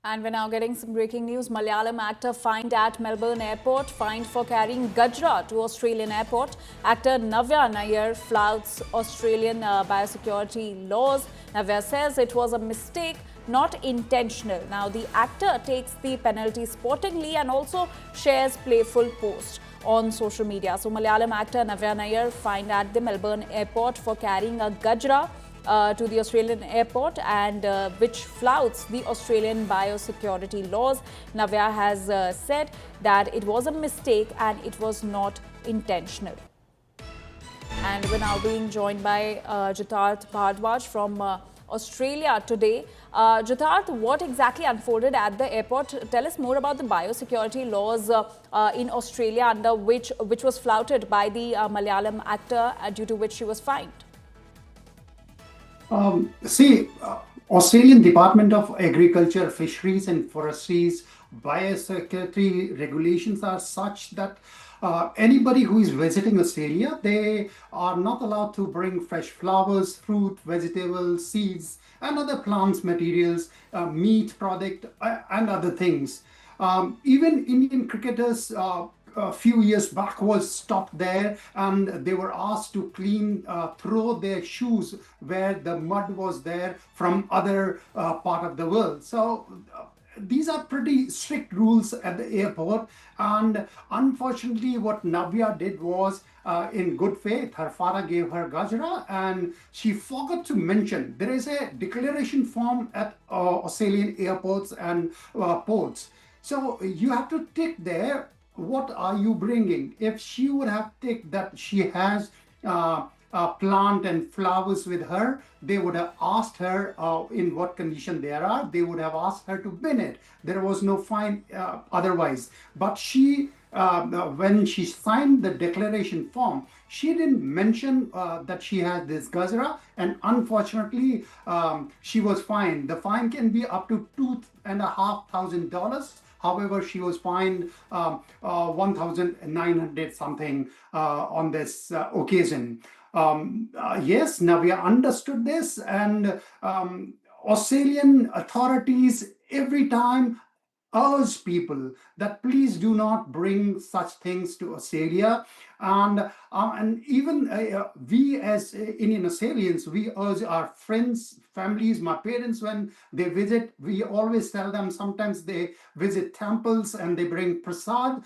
And we're now getting some breaking news. Malayalam actor fined at Melbourne airport, fined for carrying Gajra to Australian airport. Actor Navya Nair flouts Australian biosecurity laws. Navya says it was a mistake, not intentional. Now, the actor takes the penalty sportingly and also shares playful posts on social media. So, Malayalam actor Navya Nair fined at the Melbourne airport for carrying a Gajra to the Australian airport and which flouts the Australian biosecurity laws. Navya has said that it was a mistake and it was not intentional. And we're now being joined by Jitarth Bhardwaj from Australia today. Jitarth, what exactly unfolded at the airport? Tell us more about the biosecurity laws in Australia under which was flouted by the Malayalam actor due to which she was fined. Australian Department of Agriculture, Fisheries and Forestry's biosecurity regulations are such that anybody who is visiting Australia, they are not allowed to bring fresh flowers, fruit, vegetables, seeds, and other plants materials, meat product, and other things. Even Indian cricketers a few years back was stopped there and they were asked to throw their shoes where the mud was there from other part of the world. So these are pretty strict rules at the airport, and unfortunately what Navya did was in good faith, her father gave her Gajra and she forgot to mention there is a declaration form at Australian airports and ports. So you have to tick there, what are you bringing? If she would have ticked that she has a plant and flowers with her, they would have asked her in what condition they are. They would have asked her to bin it. There was no fine otherwise. But she, when she signed the declaration form, she didn't mention that she had this Gajra, and unfortunately, she was fined. The fine can be up to $2,500. However, she was fined 1,900 something on this occasion. Yes, Navya understood this, and Australian authorities every time urge people that please do not bring such things to Australia, and even we as Indian Australians, we urge our friends, families, my parents, when they visit, we always tell them, sometimes they visit temples and they bring prasad,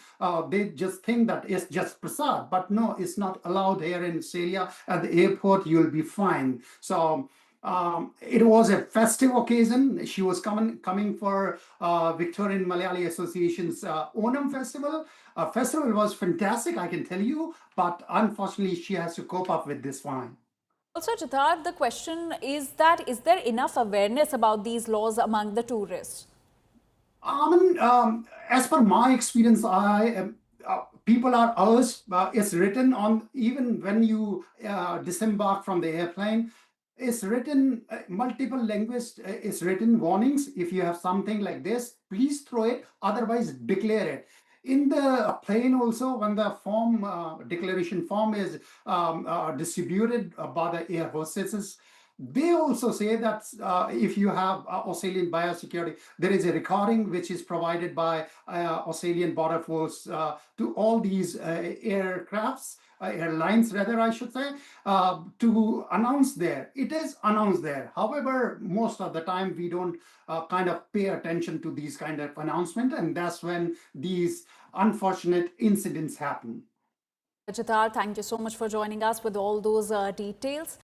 they just think that it's just prasad, but no, it's not allowed here in Australia. At the airport you'll be fined. So it was a festive occasion. She was coming for Victorian Malayalee Association's Onam festival. Festival was fantastic, I can tell you, but unfortunately she has to cope up with this fine. Also, Jitarth, the question is that is there enough awareness about these laws among the tourists? As per my experience, people are urged, it's written on, even when you disembark from the airplane, it's written multiple languages, it's written warnings. If you have something like this, please throw it, otherwise declare it. In the plane also, when the form declaration form is distributed by the air hostesses, they also say that if you have Australian biosecurity, there is a recording which is provided by Australian Border Force to all these aircrafts, airlines rather, I should say, to announce there. It is announced there. However, most of the time we don't kind of pay attention to these kind of announcements, and that's when these unfortunate incidents happen. Jitarth, thank you so much for joining us with all those details.